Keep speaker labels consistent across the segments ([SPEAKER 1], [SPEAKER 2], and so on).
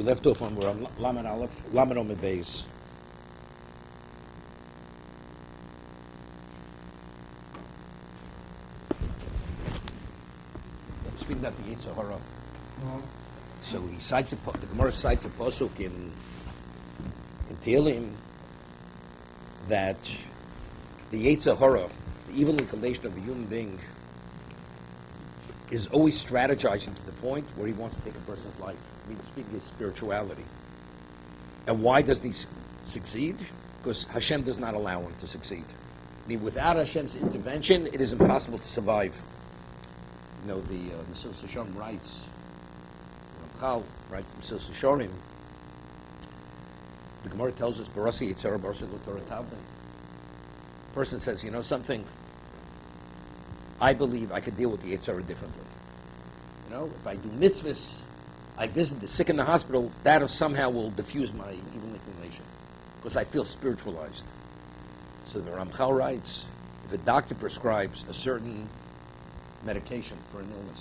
[SPEAKER 1] We left off on we're on Lamed Aleph, Lamed Omed Beis. Speaking about the Yetzer Hara. So he cites the Gemara cites a pasuk in Tehillim that the Yetzer Hara, the evil inclination of a human being, is always strategizing to the point where he wants to take a person's life. I mean, speaking of spirituality. And why does he succeed? Because Hashem does not allow him to succeed. I mean, without Hashem's intervention, it is impossible to survive. You know, the Mesil Sisharim writes, Chal writes the Mesil Sisharim, the Gemara tells us, Barasi Yitzhara Barasi L'Torah Tavne. Person says, you know something, I believe I could deal with the Yitzhara differently. You know, if I do mitzvahs, I visit the sick in the hospital, that somehow will diffuse my evil inclination, because I feel spiritualized. So the Ramchal writes, if a doctor prescribes a certain medication for an illness,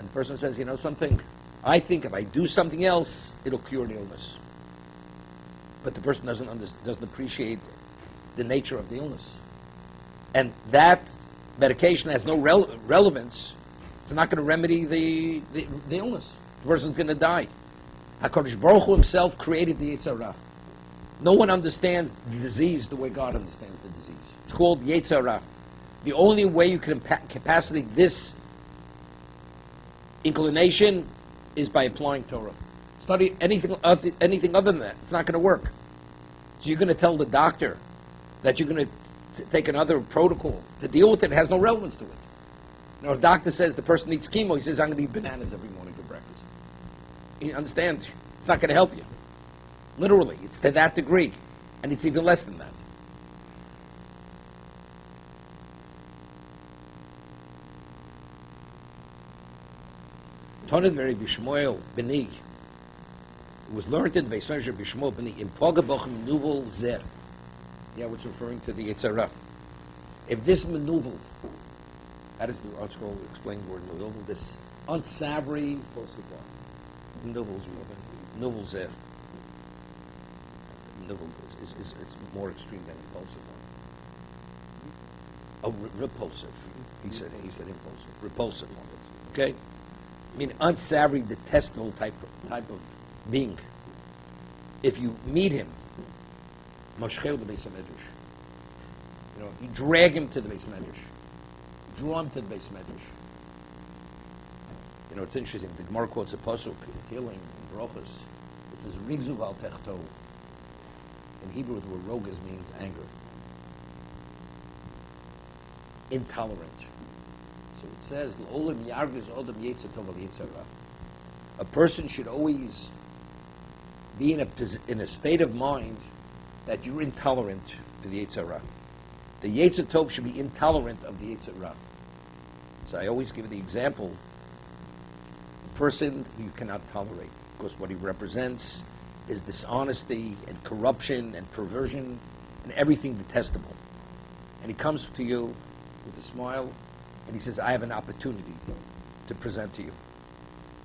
[SPEAKER 1] and the person says, you know something, I think if I do something else, it'll cure the illness. But the person doesn't appreciate the nature of the illness. And that medication has no relevance. It's not going to remedy the illness. The person's going to die. HaKadosh Baruch Hu himself created the Yetzer Hara. No one understands the disease the way God understands the disease. It's called Yetzer Hara. The only way you can capacitate this inclination is by applying Torah. Study anything other than that. It's not going to work. So you're going to tell the doctor that you're going to take another protocol to deal with it. It has no relevance to it. Now, if a doctor says the person needs chemo, he says, I'm going to eat bananas every morning for breakfast. You understand? It's not going to help you. Literally. It's to that degree. And it's even less than that. Toned Rabbi Shmuel Beni. It was learned in the Beis Medrash Rabbi Shmuel Beni in Pogabochem Nuvel Zeh. Yeah, which is referring to the Yetzer Hara. If this maneuver, how does the article explain the word maneuver? This unsavory maneuver Zeh. Maneuver is more extreme than impulsive. Oh, repulsive. He said impulsive. Repulsive. Okay? I mean, unsavory, detestable type of being. If you meet him, Moshchel the Beis Medrash, you know, you drag him to the Beis Medrash, draw him to the Beis Medrash. You know, it's interesting. The Gemara quotes a pasuk in Tehillim in Brochus. It says Rigzu al Techto. In Hebrew, the word rogas means anger, intolerant. So it says, a person should always be in a state of mind that you're intolerant to the Yetzer Hara. The Yetzer Tov should be intolerant of the Yetzer Hara. So I always give the example, the person who you cannot tolerate, because what he represents is dishonesty and corruption and perversion and everything detestable. And he comes to you with a smile, and he says, I have an opportunity to present to you.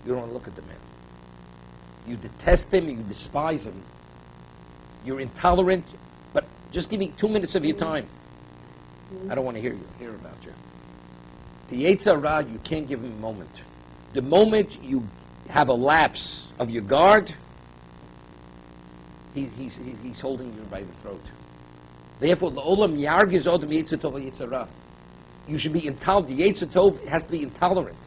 [SPEAKER 1] You don't want to look at the man. You detest him, you despise him, you're intolerant, but just give me 2 minutes of your time. I don't want to hear about you. The Yetzer Hara, you can't give him a moment. The moment you have a lapse of your guard, he's holding you by the throat. Therefore, the Olam Yargiz Odom Yetzer Tov Yetzer Hara. You should be intolerant. The Yetzer Tov has to be intolerant,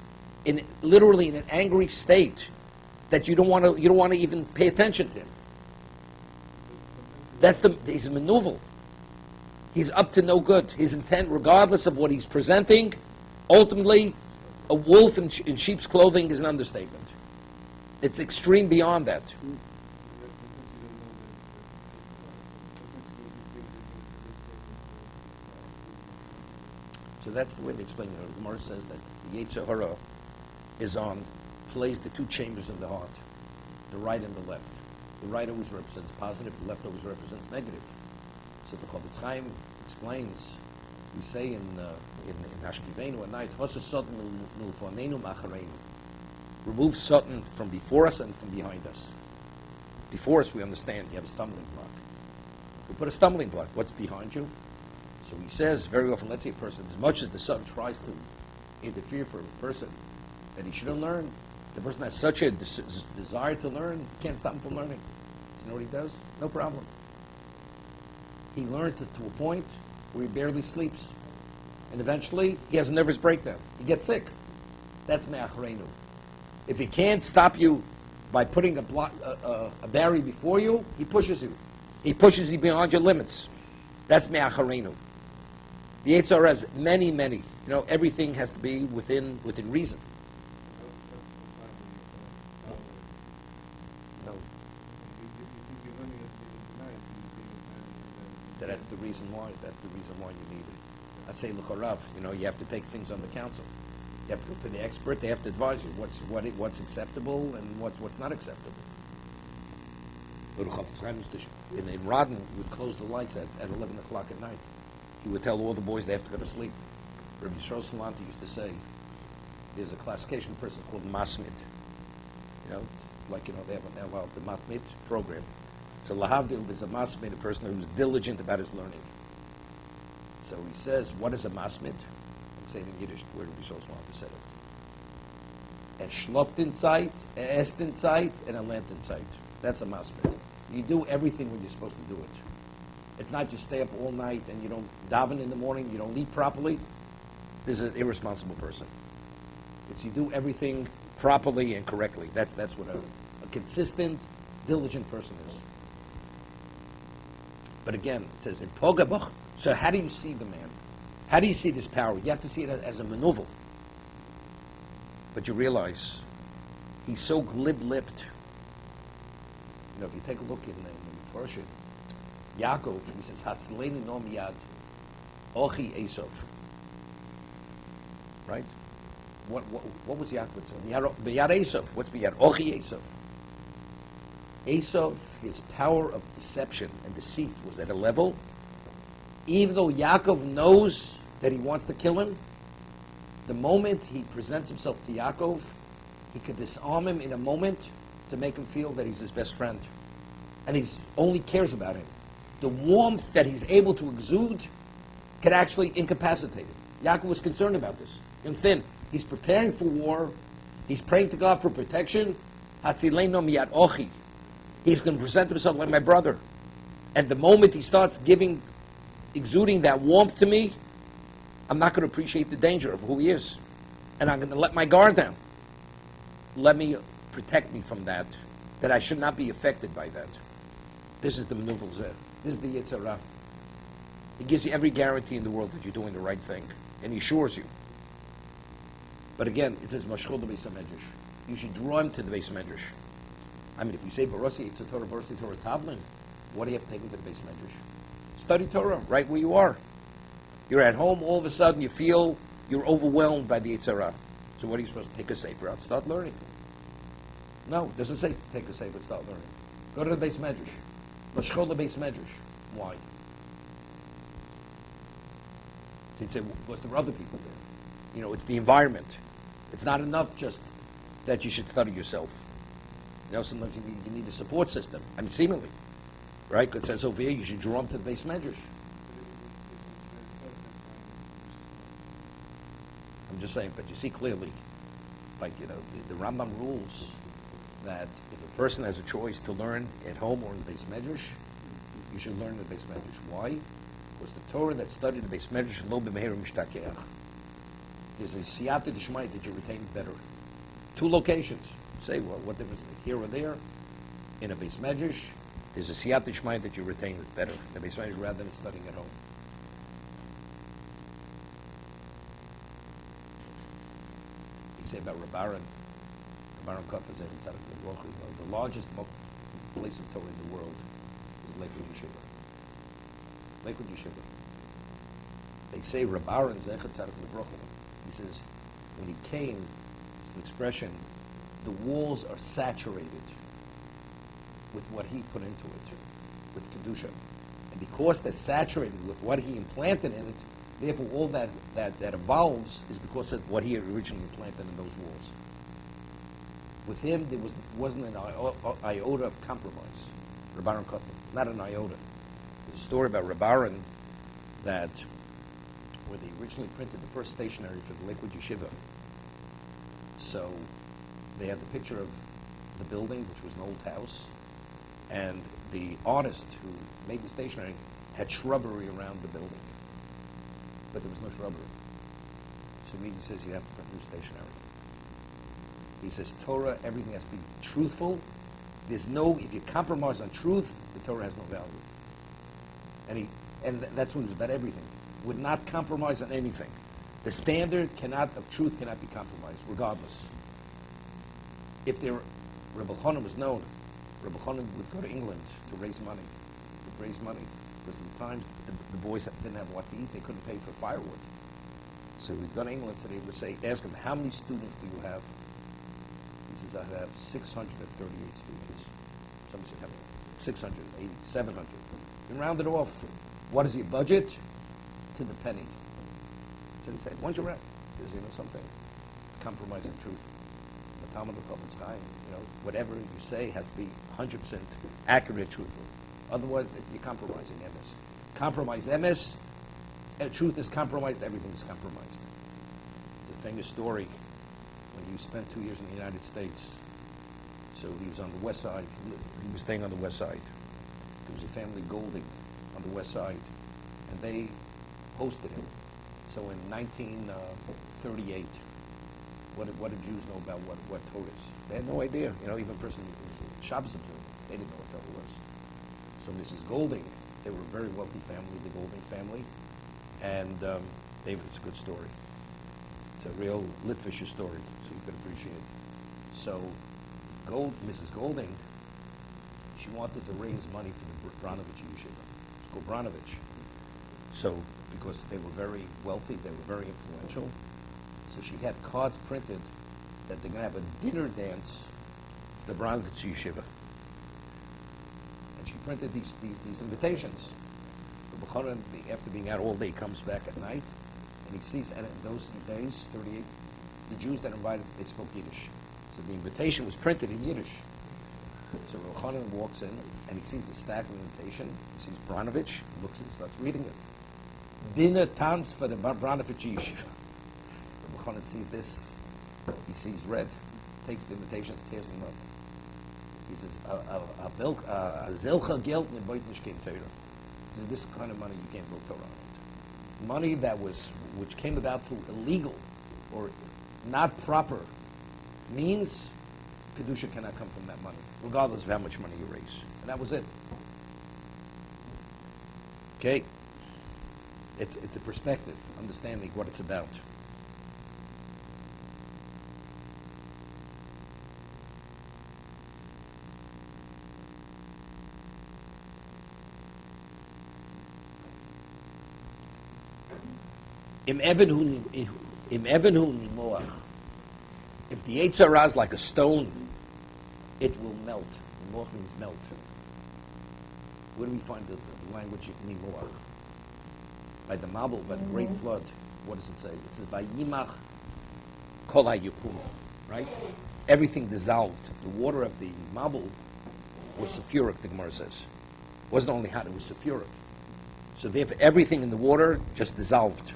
[SPEAKER 1] literally in an angry state that you don't want to even pay attention to him. That's his maneuver. He's up to no good. His intent, regardless of what he's presenting, ultimately, a wolf in sheep's clothing is an understatement. It's extreme beyond that. So that's the way they explain it. The Gemara says that the Yetzer Hara plays the two chambers of the heart, the right and the left. The right always represents positive, the left always represents negative. So the Chofetz Chaim explains, we say in Hashkivenu at night, remove something from before us and from behind us. Before us, we understand you have a stumbling block. We put a stumbling block. What's behind you? So he says very often, let's say a person, as much as the son tries to interfere for a person that he shouldn't learn, the person has such a desire to learn, he can't stop him from learning. You know what he does? No problem. He learns it to a point where he barely sleeps. And eventually, he has a nervous breakdown. He gets sick. That's me'achrenu. If he can't stop you by putting a barrier before you, he pushes you. He pushes you beyond your limits. That's me'acharenu. The Yetzer Hara has many, many. You know, everything has to be within reason. No. That's the reason why. That's the reason why you need it. I say l'chorav. You know, you have to take things under counsel. You have to go to the expert. They have to advise you what's acceptable and what's not acceptable. In Rodden, we would close the lights at 11 o'clock at night. He would tell all the boys they have to go to sleep. Rabbi Yisrael Salanti used to say, there's a classification person called masmid. You know, it's like, you know, they have the matmid program. So lahavdil, there's a masmid, a person who's diligent about his learning. So he says, what is a masmid? I'm saying in Yiddish, where Rabbi Yisrael Salanti said it. A schlopt in sight, a est in sight, and a lamp in sight. That's a masmid. You do everything when you're supposed to do it. It's not just stay up all night and you don't daven in the morning, you don't eat properly. This is an irresponsible person. It's you do everything properly and correctly. That's what a consistent, diligent person is. But again, it says, in Pogabach, so how do you see the man? How do you see this power? You have to see it as a maneuver. But you realize, he's so glib-lipped. You know, if you take a look in the parshas, Yaakov, he says, Hatzleini no miyad, ochi Esav. Right? What was Yaakov saying? Miyad Esav. What's miyad? Ochi Esav. Esav, his power of deception and deceit was at a level, even though Yaakov knows that he wants to kill him, the moment he presents himself to Yaakov, he could disarm him in a moment to make him feel that he's his best friend. And he only cares about him. The warmth that he's able to exude could actually incapacitate him. Yaakov was concerned about this. You understand? He's preparing for war. He's praying to God for protection. Hatzileino miyad ochi. He's going to present himself like my brother. And the moment he starts exuding that warmth to me, I'm not going to appreciate the danger of who he is. And I'm going to let my guard down. Let me protect me from that I should not be affected by that. This is the maneuver. This is the Yetzer Hara. He gives you every guarantee in the world that you're doing the right thing. And he assures you. But again, it says, Mashchol Beis HaMedrash. You should draw him to the Beis HaMedrash. I mean, if you say, Barasi Yetzer Torah, Barasi Torah Tavlin, what do you have to take him to the Beis HaMedrash? Study Torah, right where you are. You're at home, all of a sudden you feel you're overwhelmed by the Yetzer Hara. So what are you supposed to take a sefer out? Start learning. No, it doesn't say take a sefer, start learning. Go to the Beis Medrash. Mashchol the Beis Medrash. Why? So he'd say, because there are other people there. You know, it's the environment. It's not enough just that you should study yourself. You know, sometimes you need a support system. I mean, seemingly. Right? Because it says over here, you should draw them to the Beis Medrash. I'm just saying, but you see clearly, like, you know, the Rambam rules that if a person has a choice to learn at home or in the Beis Medrash, you should learn in the Beis Medrash. Why? Because the Torah that studied in the Beis Medrash lo b'meher mishtakeach. There's a siyata d'shmai that you retain better. 2 locations. Say, well, what difference is it? Here or there? In a Beis Medrash, there's a siyata d'shmai that you retain better in the Beis Medrash rather than studying at home. He said about Rabbaran Kafazeh, the largest place of Torah in the world is Lakewood Yeshiva. Lakewood Yeshiva. They say Rabbaran Zechat Tzaddik L'Brocha. He says, when he came, it's an expression, the walls are saturated with what he put into it, with kiddushin. And because they're saturated with what he implanted in it, therefore all that evolves is because of what he originally implanted in those walls. With him, there wasn't an iota of compromise. Rabbaran Kotten, not an iota. There's a story about Rabbaran that where they originally printed the first stationery for the Lakewood Yeshiva. So they had the picture of the building, which was an old house, and the artist who made the stationery had shrubbery around the building, but there was no shrubbery. So he says you have to print new stationery. He says Torah, everything has to be truthful. There's no, if you compromise on truth, the Torah has no value. And that's what it was about everything. Would not compromise on anything. The standard of truth cannot be compromised, regardless. If Rabbi Chanan was known, Rabbi Chanan would go to England to raise money. He'd raise money because at the times the boys didn't have what to eat. They couldn't pay for firewood. So we'd go to England, so they would ask him, how many students do you have? He says, I have 638 students. Somebody said, how many? 680, 700. And round it off. What is your budget? To the penny. So they said, why don't you round? Because, something, it's compromising truth. The Talmud of Kalatsky, whatever you say has to be 100% accurate, truthful. Otherwise, you're compromising MS. Compromise MS, and truth is compromised, everything is compromised. It's a famous story when he spent 2 years in the United States. So he was on the west side. He was staying on the west side. There was a family Golding on the west side, and they hosted him. So in 1938, what did Jews know about what Torah is? They had no idea. Even a person Shabbos observant, they didn't know what Torah was. So Mrs. Golding, they were a very wealthy family, the Golding family, and it's a good story. It's a real Litvisher story, so you can appreciate it. So Mrs. Golding, she wanted to raise money for the Branovich Yeshiva. It's called Branovich. So, because they were very wealthy, they were very influential, so she had cards printed that they're going to have a dinner dance at the Branovich Yeshiva. And she printed these invitations. Rabbi Chanan, after being out all day, comes back at night, and he sees, and in those days, 38, the Jews that invited, they spoke Yiddish. So the invitation was printed in Yiddish. So Rabbi Chanan walks in, and he sees the stack of invitation. He sees Branovich, looks at it, starts reading it. Dinner tanz for the Branovich Yeshiva. Rabbi Chanan sees this, he sees red, takes the invitations, tears them up. He says, a zelcha geld ne boit nish kein Torah. He says, this kind of money you can't build Torah on it. Money which came about through illegal or not proper means, kiddushin cannot come from that money, regardless of how much money you raise. And that was it. Okay? It's a perspective, understanding what it's about. Im even hu nimoach. If the Yetzer Hara is like a stone, it will melt. Nimoach means melt. Where do we find the language nimoach? By the Mabul, by the Great Flood. What does it say? It says, "Vayimach kol hayipum." Right? Everything dissolved. The water of the Mabul was sulfuric. The Gemara says, it wasn't only hot; it was sulfuric. So therefore, everything in the water just dissolved.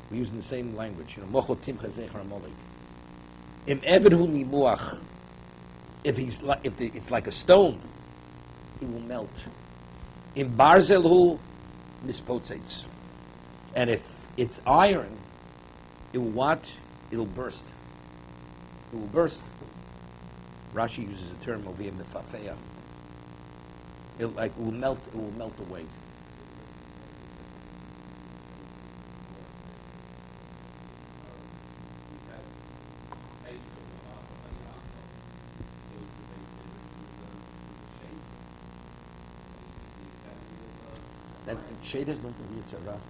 [SPEAKER 1] We're using the same language. Mochot timcha zechar molik. Im eved hu nimuach. If it's like a stone, it will melt. Im barzel hu mispotzets. And if it's iron, it will what? It will burst. It will burst. Rashi uses a term over here, mefafeya. It will melt. It will melt away. Shade is not the Yetzer Hara.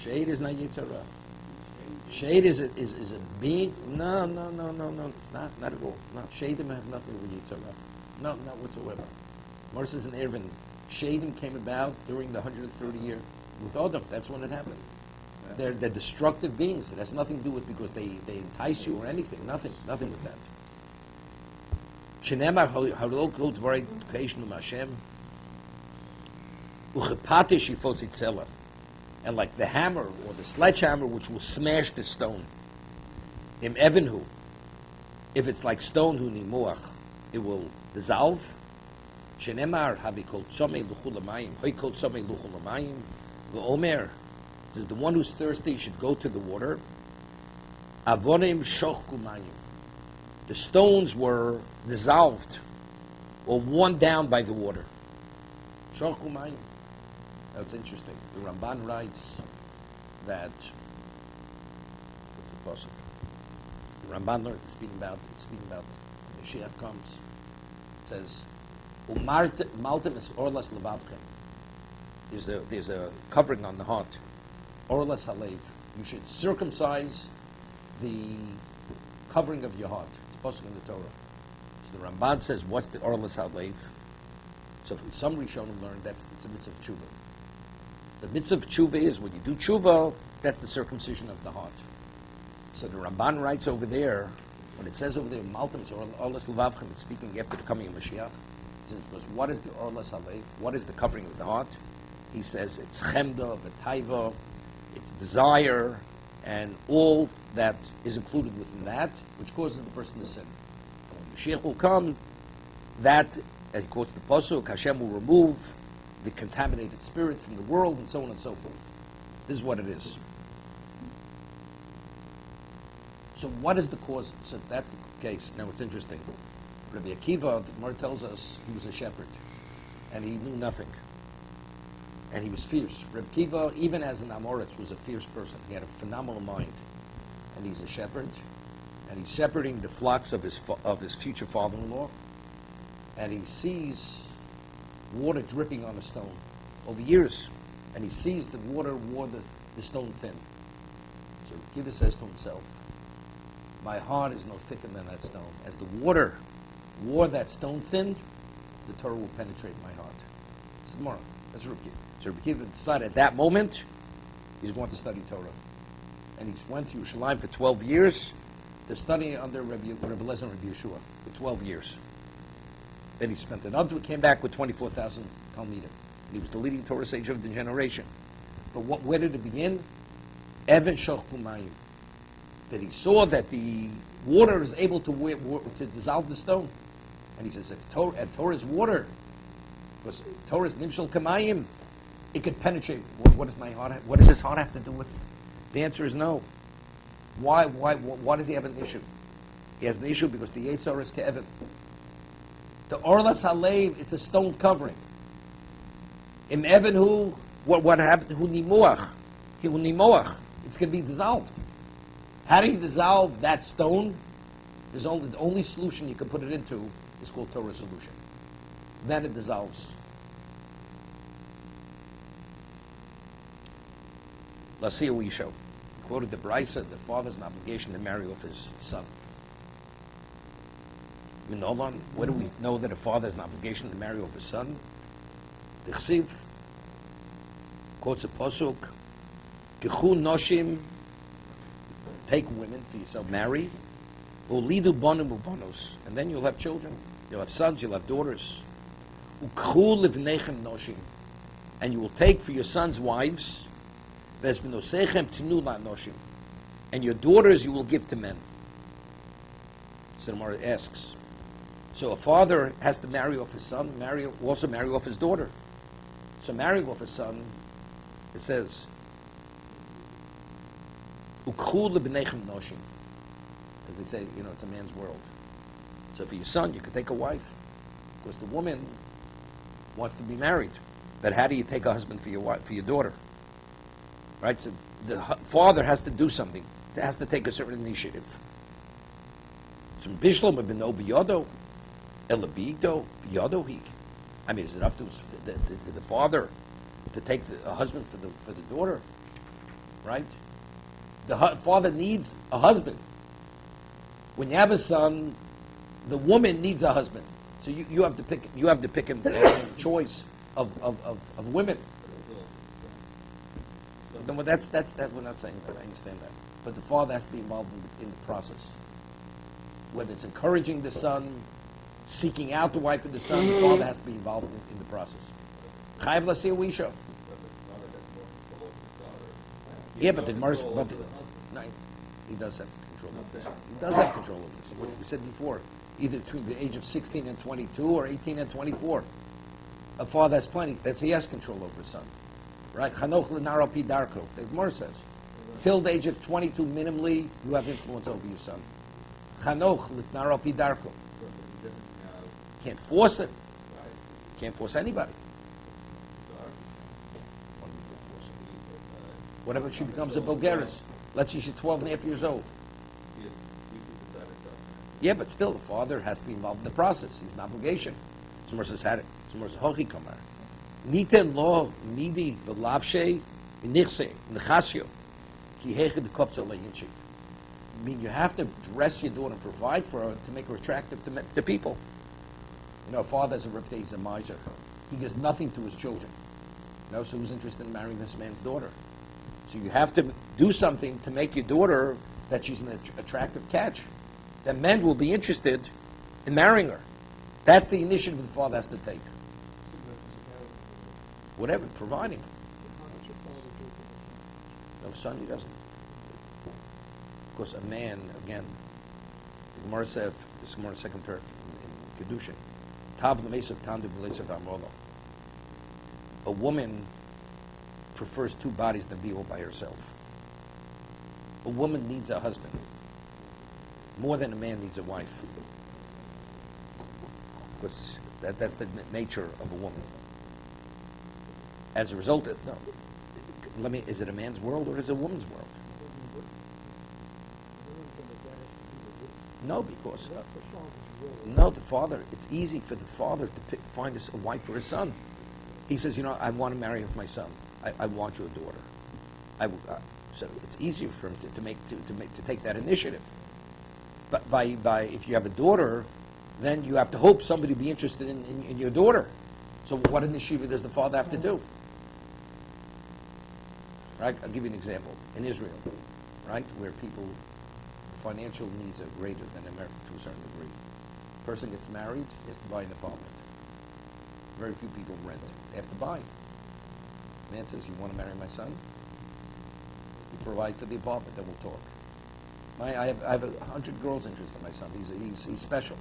[SPEAKER 1] Shade is not Yetzer Hara. Shade is a being. No. It's not at all. No, shade have nothing with Yetzer Hara. No, not whatsoever. Mars is an Ervin. Shading came about during the 130 year with Adam. That's when it happened. Yeah. They're destructive beings. It has nothing to do with because they entice you or anything. Nothing with that. Shenemar halol kol dvarim keishnu Hashem. Uchepate shifot itzela. And like the hammer or the sledgehammer which will smash the stone. Im evenhu. If it's like stone hu nimuach, it will dissolve. Shenemar habi kol tzomei luchul lamayim. Hoy kol tzomei luchul lamayim. V'omer. Says the one who's thirsty should go to the water. Avonim shochku mayim. The stones were dissolved or worn down by the water. Shochku mayim. That's interesting. The Ramban writes that what's the pasuk? The Ramban learns it's speaking about Mashiach comes. It says, "Umaltem es orlas levavchem." There's a covering on the heart. Orlas halev. You should circumcise the covering of your heart. It's pasuk in the Torah. So the Ramban says, "What's the orlas halev?" So some Rishonim learned that it's a mitzvah of tshuva. The mitzvah of tshuva is when you do tshuva, that's the circumcision of the heart. So the Ramban writes over there, when it says over there, Maltem or Orlas Levavchem, it's speaking after the coming of Mashiach. He says, because what is the Orlas Halev? What is the covering of the heart? He says it's chemda, v'taiva, it's desire, and all that is included within that, which causes the person to sin. And when Mashiach will come, that, as he quotes the pasuk, Hashem will remove the contaminated spirit from the world, and so on and so forth. This is what it is. So what is the cause? So that's the case. Now it's interesting. Rabbi Akiva, the Gemara tells us, he was a shepherd, and he knew nothing. And he was fierce. Rabbi Akiva, even as an Amoritz, was a fierce person. He had a phenomenal mind. And he's a shepherd, and he's shepherding the flocks of his future father-in-law, and he sees water dripping on a stone over years, and he sees the water wore the stone thin. So Kiva says to himself, my heart is no thicker than that stone. As the water wore that stone thin, the Torah will penetrate my heart. It's tomorrow. That's Rabbi Kiva. So Rabbi Kiva decided at that moment he's going to study Torah. And he went to Yerushalayim for 12 years to study under Rabbi Lezer and Rabbi Yeshua for 12 years. Then he spent another, came back with 24,000 Talmudim. He was the leading Torah sage of the generation. But where did it begin? Even shochku mayim. That he saw that the water is able to dissolve the stone. And he says, if Torah is water, because Torah is nimshal kamayim, it could penetrate. What does my heart? What does his heart have to do with it? The answer is no. Why does he have an issue? He has an issue because the Yetzer is ke'evet. The Orlas Halev, it's a stone covering. Im Evan what happened? Hu nimuach. It's going to be dissolved. How do you dissolve that stone? The only solution you can put it into is called Torah solution. Then it dissolves. Let's see what we show. He quoted the Brisa, the father's an obligation to marry off his son. Where do we know that a father has an obligation to marry off his son? The Chsiv quotes a pasuk, Kichu noshim, take women for yourself, marry, ulidu bonim ubonos, and then you'll have children, you'll have sons, you'll have daughters. Ukchu livnechem noshim, and you will take for your sons wives, vesminosechem tinu la noshim, and your daughters you will give to men. So the Gemara asks, so a father has to marry off his son, also marry off his daughter. So marrying off his son, it says, Ukchu lebnechem noshim. As they say, it's a man's world. So for your son, you could take a wife. Because the woman wants to be married. But how do you take a husband for your wife, for your daughter? Right? So the father has to do something. He has to take a certain initiative. So Bishlam b'no b'yodo, elabigdo b'yodo he. I mean, is it up to the father to take a husband for the daughter? Right? The father needs a husband. When you have a son, the woman needs a husband. So you have to pick. You have to pick a choice of women. No, that's we're not saying that. I understand that. But the father has to be involved in the process. Whether it's encouraging the son, seeking out the wife and the son, the father has to be involved in the process. Chayav l'aseh u'isha. Yeah, but the Gemara, no, he does have control of this. He does have control of this. What we said before, either between the age of 16 and 22 or 18 and 24. A father has plenty. He has control over his son. Right? Chanoch l'nar al pi darko. The Gemara says, till the age of 22 minimally, you have influence over your son. Chanoch l'nar al pi darko. Can't force him. Can't force anybody. Whatever she becomes a Bulgaris. Let's say she's 12 and a half years old. Yeah, but still, the father has to be involved in the process. He's an obligation. Someone says, had it. Someone says, hochi kamar. Niten lo midi v'lavshe v'nichse v'nechasyo ki hechid kopza le'yinchi. I mean, you have to dress your daughter and provide for her to make her attractive to people. You know, a father has a reputation, he's a miser. He gives nothing to his children. You know, so who's interested in marrying this man's daughter? So you have to do something to make your daughter that she's an attractive catch. That men will be interested in marrying her. That's the initiative the father has to take. Whatever, providing. No, son, he doesn't. Of course, a man, again, the Gemara said, this Gemara second term in kiddushin, tav l'meisav tandu v'leisav amolo. A woman prefers two bodies than be all by herself. A woman needs a husband more than a man needs a wife. Because that's the nature of a woman. As a result, is it a man's world or is it a woman's world? No, because the father. It's easy for the father to find a wife for his son. He says, you know, I want to marry my son. I want you a daughter. So it's easier for him to take that initiative. But if you have a daughter, then you have to hope somebody will be interested in your daughter. So what initiative does the father have to do? Right? I'll give you an example. In Israel, right, where financial needs are greater than America to a certain degree. A person gets married, he has to buy an apartment. Very few people rent. They have to buy. Man says, you want to marry my son? You provide for the apartment, then we'll talk. I have 100 girls interested in my son. He's special.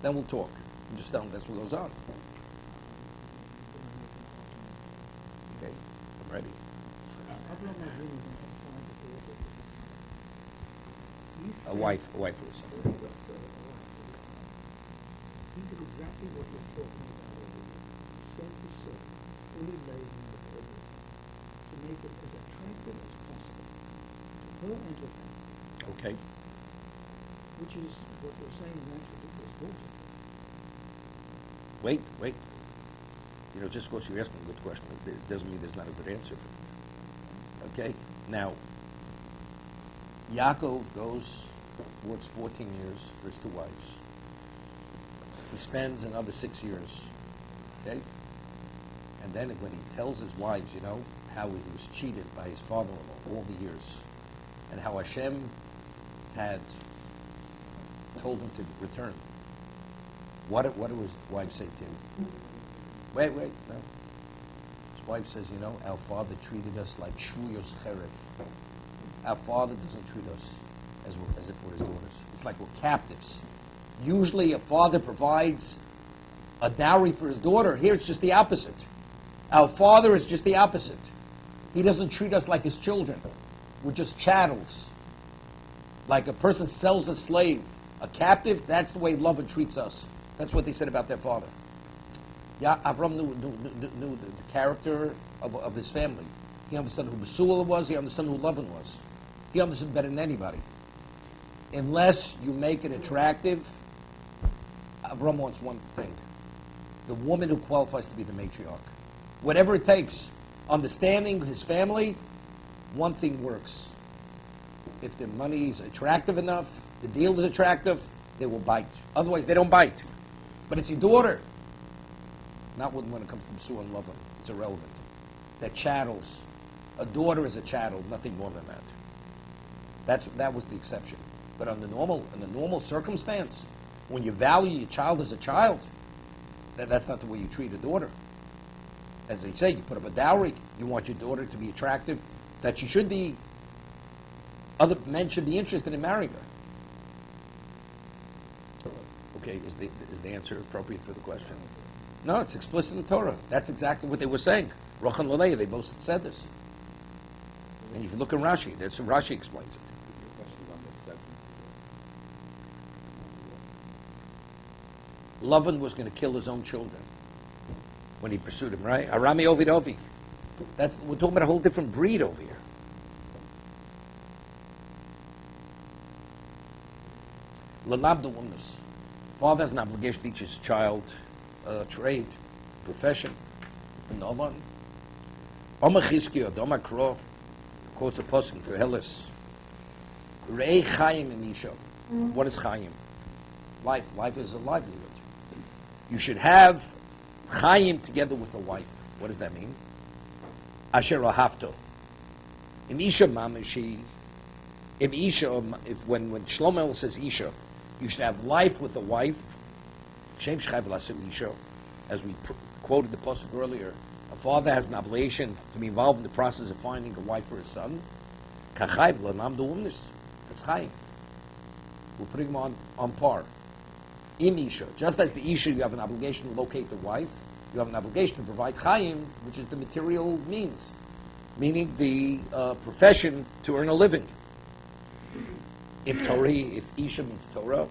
[SPEAKER 1] Then we'll talk. You just tell him that's what goes on. Okay, I'm ready. A wife for his son.
[SPEAKER 2] He did exactly what you're talking about earlier. Sold his soul, fully laid in the program, to make it as attractive as possible to her and to him.
[SPEAKER 1] Okay.
[SPEAKER 2] Which is what you're saying naturally is daughter.
[SPEAKER 1] Wait. You know, just because you're asking a good question, it doesn't mean there's not a good answer. Okay? Now, Yaakov works 14 years for his two wives. He spends another 6 years. Okay? And then when he tells his wives, you know, how he was cheated by his father-in-law all the years, and how Hashem had told him to return. What did his wife say to him? Wait, no. His wife says, you know, our father treated us like shuyos cheref. Our father doesn't treat us as if we're his daughters. It's like we're captives. Usually a father provides a dowry for his daughter. Here it's just the opposite. Our father is just the opposite. He doesn't treat us like his children. We're just chattels. Like a person sells a slave, a captive, that's the way Lavan treats us. That's what they said about their father. Yeah, Avram knew the character of his family. He understood who Mesulah was, he understood who Lavan was. He understood better than anybody. Unless you make it attractive, Avram wants one thing. The woman who qualifies to be the matriarch. Whatever it takes. Understanding his family, one thing works. If the money is attractive enough, the deal is attractive, they will bite. Otherwise, they don't bite. But it's your daughter. Not when it comes to Mesulah and Lavan. It's irrelevant. They're chattels. A daughter is a chattel, nothing more than that. That was the exception. But in the normal circumstance, When you value your child as a child, that's not the way you treat a daughter. As they say, you put up a dowry. You want your daughter to be attractive, that she should be, other men should be interested in marrying her. Okay, is the answer appropriate for the question? No, it's explicit in the Torah. That's exactly what they were saying. Rochan Lalei, they both said this. And if you look at Rashi, that's Rashi explains it. Lavan was going to kill his own children when he pursued him, right? Arami Ovid Ovi. We're talking about a whole different breed over here. Lalab the woman's. Father has an obligation to teach his child a trade, profession. No one. Oma Chizkiyo, Doma Kro, quotes a pasuk in Koheles. Rei Chaim in Isha. What is Chaim? Life. Life is a livelihood. You should have Chaim together with a wife. What does that mean? Asher Ahavto. Im Isha Mamashi. Im Isha, when Shlomo says Isha, you should have life with a wife. Shem Shchayv Lasu Isha. As we quoted the pasuk earlier, a father has an obligation to be involved in the process of finding a wife for his son. Kachayv Lanam Duumnis. That's Chaim. We're putting him on par. Im Isha. Just as the Isha, you have an obligation to locate the wife, you have an obligation to provide Chaim, which is the material means, meaning the profession to earn a living. If Isha means Torah,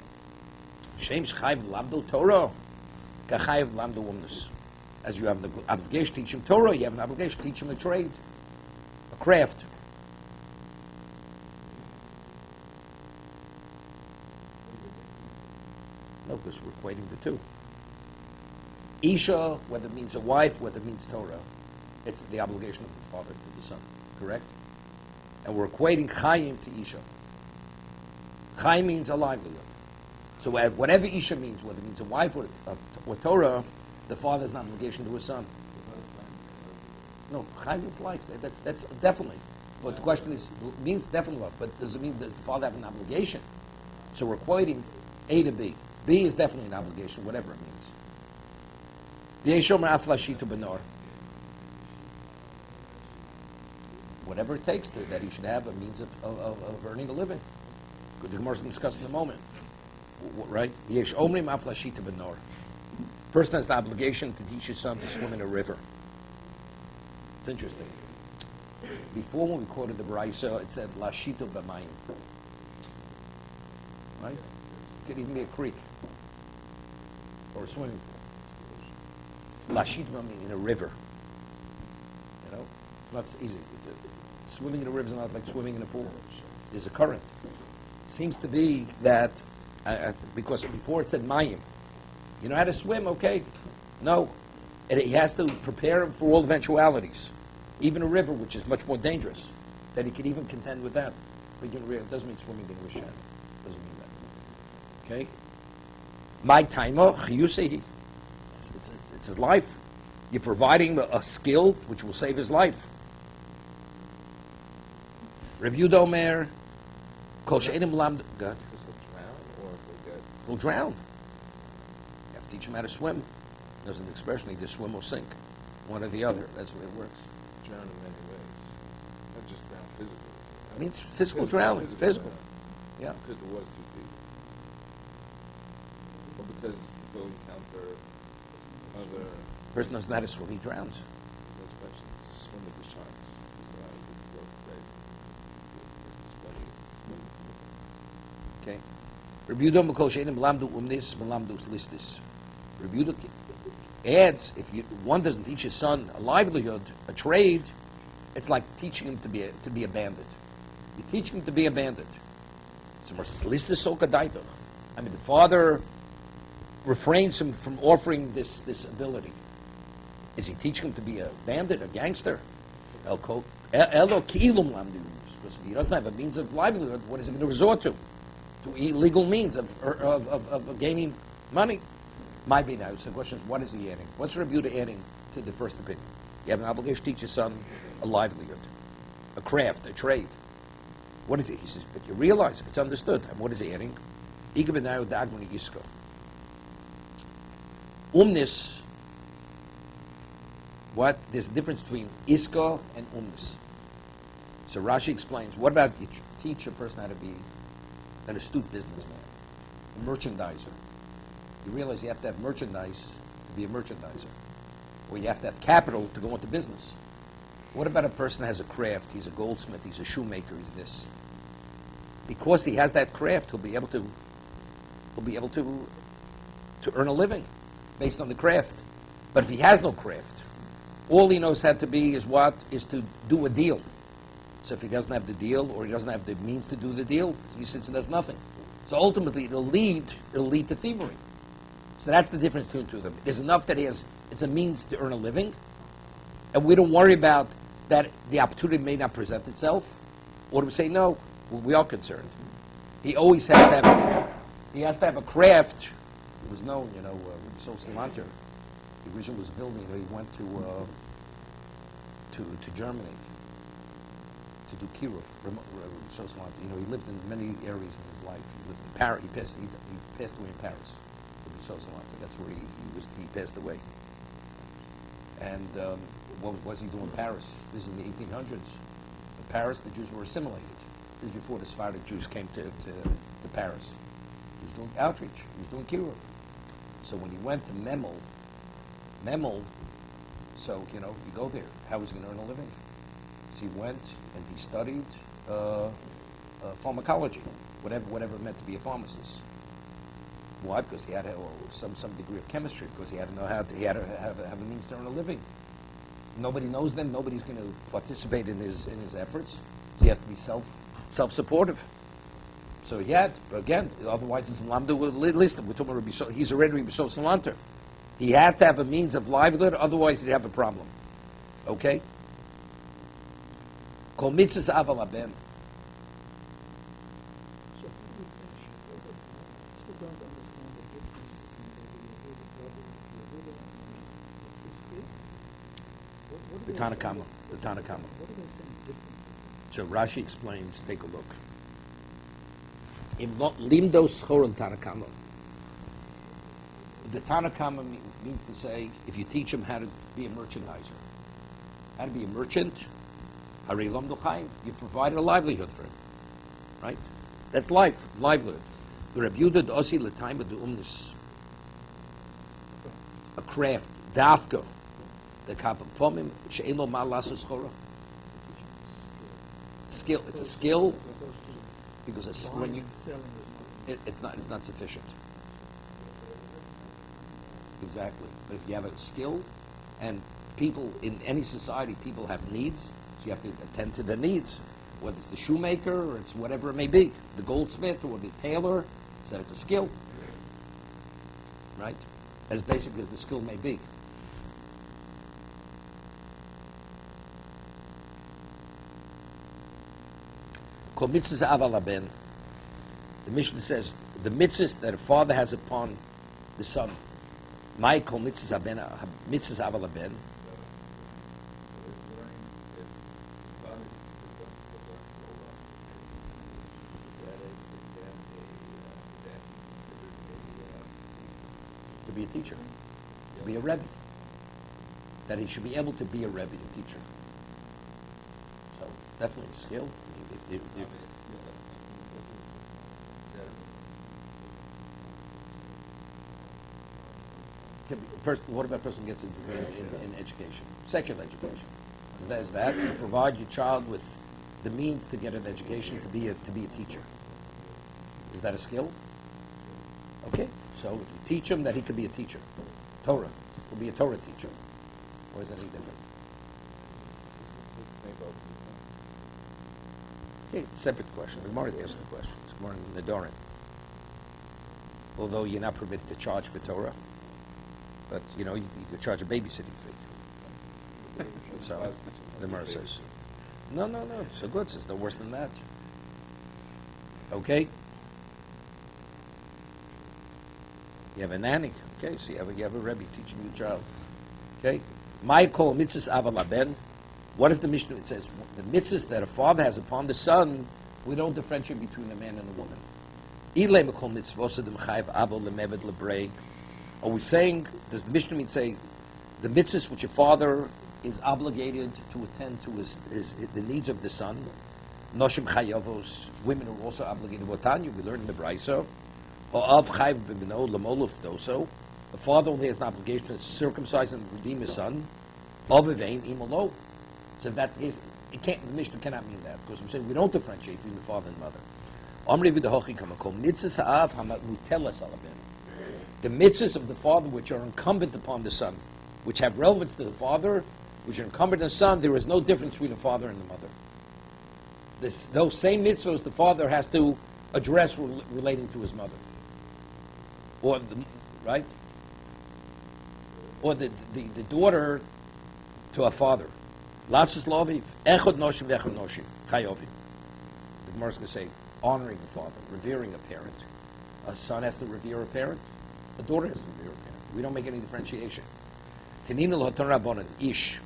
[SPEAKER 1] Shem Shchayv Lamdo Torah, Kachayv Lamdo Umnus. As you have the obligation to teach him Torah, you have an obligation to teach him a trade, a craft. No, because we're equating the two. Isha, whether it means a wife, whether it means Torah, it's the obligation of the father to the son, correct? And we're equating Chaim to Isha. Chaim means a livelihood. So whatever Isha means, whether it means a wife or Torah, the father has an obligation to his son. No, Chaim means life. That's definitely. But the question is, it means definitely love, but does it mean, does the father have an obligation? So we're equating A to B. B is definitely an obligation, whatever it means. Whatever it takes that he should have a means of earning a living. The Gemara is discussed in a moment. Right? Person has the obligation to teach his son to swim in a river. It's interesting. Before, when we quoted the Baraisa, it said Lashito b'mayim. Right? It could even be a creek or a swimming pool. Lashito b'mayim in a river. You know, it's not easy. Swimming in a river is not like swimming in a pool. There's a current. Seems to be that because before it said mayim. You know how to swim? Okay. No. He has to prepare him for all eventualities. Even a river, which is much more dangerous, that he could even contend with that. But it doesn't mean swimming in the Shan. Doesn't mean that. Okay? My taimo, chiyusehi. It's his life. You're providing a skill which will save his life. Reb Yehuda Omer, kol she'enim lamd. God. He'll drown. You have to teach him how to swim. There's an expression, either swim or sink. One or the other. That's the way it works.
[SPEAKER 3] Drown in many ways. Not just drown physically.
[SPEAKER 1] I mean, it's physical drowning. Physical. Yeah.
[SPEAKER 3] Because the water's too deep. Or because he'll encounter other...
[SPEAKER 1] The person doesn't know how to swim, he drowns.
[SPEAKER 3] There's expressions. Swim with the sharks.
[SPEAKER 1] Okay. Rebuda Makol Shedim Lamdu Umnis Malamdu Listis. Rebuda adds, if one doesn't teach his son a livelihood, a trade, it's like teaching him to be a bandit. You teach him to be a bandit. So Listis Sokadaito. I mean, the father refrains him from offering this ability. Is he teaching him to be a bandit, a gangster? Elo Kilum Lamdu. Because if he doesn't have a means of livelihood, what is he going to resort to? To illegal means of gaining money. Might be now. So the question is, what is he adding? What's Rebuta adding to the first opinion? You have an obligation to teach your son a livelihood, a craft, a trade. What is it? He says, but you realize, if it's understood, and what is he adding? Umnis, what? There's a difference between iska and umnis. So Rashi explains, what about you teach a person how to be an astute businessman, a merchandiser? You realize you have to have merchandise to be a merchandiser. Or you have to have capital to go into business. What about a person who has a craft? He's a goldsmith, he's a shoemaker, he's this. Because he has that craft, he'll be able to earn a living based on the craft. But if he has no craft, all he knows how to be is what? Is to do a deal. So if he doesn't have the deal, or he doesn't have the means to do the deal, he sits and does nothing. So ultimately, it'll lead to thievery. So that's the difference between the two of them. It's enough that it's a means to earn a living, and we don't worry about that the opportunity may not present itself, or do we say no? Well, we are concerned. He always has to have a craft. It was known, so Salanter, the original was building. He went to Germany to do kiruv. So Salanter, he lived in many areas in his life. He lived in Paris. He passed away in Paris. That's where he passed away. And what was he doing in Paris? This is in the 1800s. In Paris, the Jews were assimilated. This is before the Sephardic Jews came to Paris. He was doing outreach. He was doing kiruv. So when he went to Memel, so, you go there. How was he going to earn a living? So he went and he studied pharmacology, whatever it meant to be a pharmacist. Why? Because he had to have some degree of chemistry. Because he had to know he had to have a means to earn a living. Nobody knows them. Nobody's going to participate in his efforts. So he has to be self-supportive. So he had, again, otherwise it's lamdu listed. We're talking about he's already Rabbi Salanter. He had to have a means of livelihood. Otherwise he'd have a problem. Okay. Kol mitzvahs aval haben. The Tanakama. So Rashi explains, take a look. In Limdos Choron Tanakama. The Tanakama means to say, if you teach him how to be a merchandiser, how to be a merchant, Harilam Duchaim, you provided a livelihood for him. Right? That's livelihood. The Rabbi Yehuda Osi L'Taima Du'umnis. A craft, Dafka. The kapapomim she'elo ma lasos chora. Skill. It's a skill because when it's not sufficient. Exactly. But if you have a skill, and people in any society, people have needs, so you have to attend to their needs. Whether it's the shoemaker or it's whatever it may be, the goldsmith or the tailor, so it's a skill, right? As basic as the skill may be. The Mishnah says the mitzvahs that a father has upon the son. My kol mitzvahs aval haben. To be a teacher, to be a rebbe. That he should be able to be a rebbe, a teacher. So definitely a skill. First, what about a person gets a degree in education, secular education? Is that you provide your child with the means to get an education to be a teacher? Is that a skill? Okay, so if you teach him that he could be a teacher, Torah, he'll be a Torah teacher, or is that any different? Okay, separate question. Gemara asked the question. It's Gemara in the Doran. Although you're not permitted to charge for Torah, but you could charge a babysitting fee. So the Gemara says, no. So good. It's no worse than that. Okay. You have a nanny. Okay, so you have a rebbe teaching your child. Okay. My kol mitzvahs aval haben. What is the Mishnah? It says the mitzvahs that a father has upon the son, we don't differentiate between a man and a woman. Are we saying, does the Mishnah say, the mitzvahs which a father is obligated to attend to the needs of the son? Noshim chayavos, women are also obligated to attend. We learn in the Brayso. Or av chayv b'bino lamoluf doso. The father only has an obligation to circumcise and redeem his son. Of avein imolo. So if that's the case, the Mishnah cannot mean that, because we're saying we don't differentiate between the father and the mother. The mitzvahs of the father which are incumbent upon the son, which have relevance to the father, which are incumbent on the son, there is no difference between the father and the mother. Those same mitzvahs the father has to address relating to his mother. Right? Or the daughter to her father. Lashes loviv, echod noshim, echod noshim, chayovi. The Gemara is going to say, honoring the father, revering a parent. A son has to revere a parent. A daughter has to revere a parent. We don't make any differentiation. Tenina l'hoton rabbanan, ish.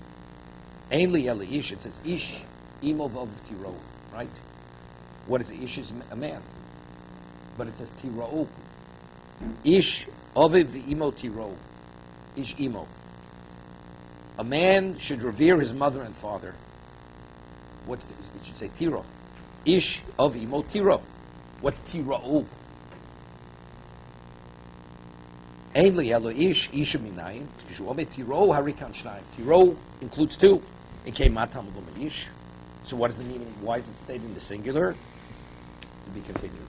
[SPEAKER 1] Ein li el ish. It says ish, imo v'ov tiro. Right? What is ish? Is a man. But it says tiro. Ish, oviv v'imo tiro. Ish imo. A man should revere his mother and father. It should say tiro. Ish of imo tiro. What's tiro? Ein li elo ish, isha minayin. Tiro harikan shnayim. Tiro includes two. It came matam ish. So what is the meaning? Why is it stated in the singular? To be continued.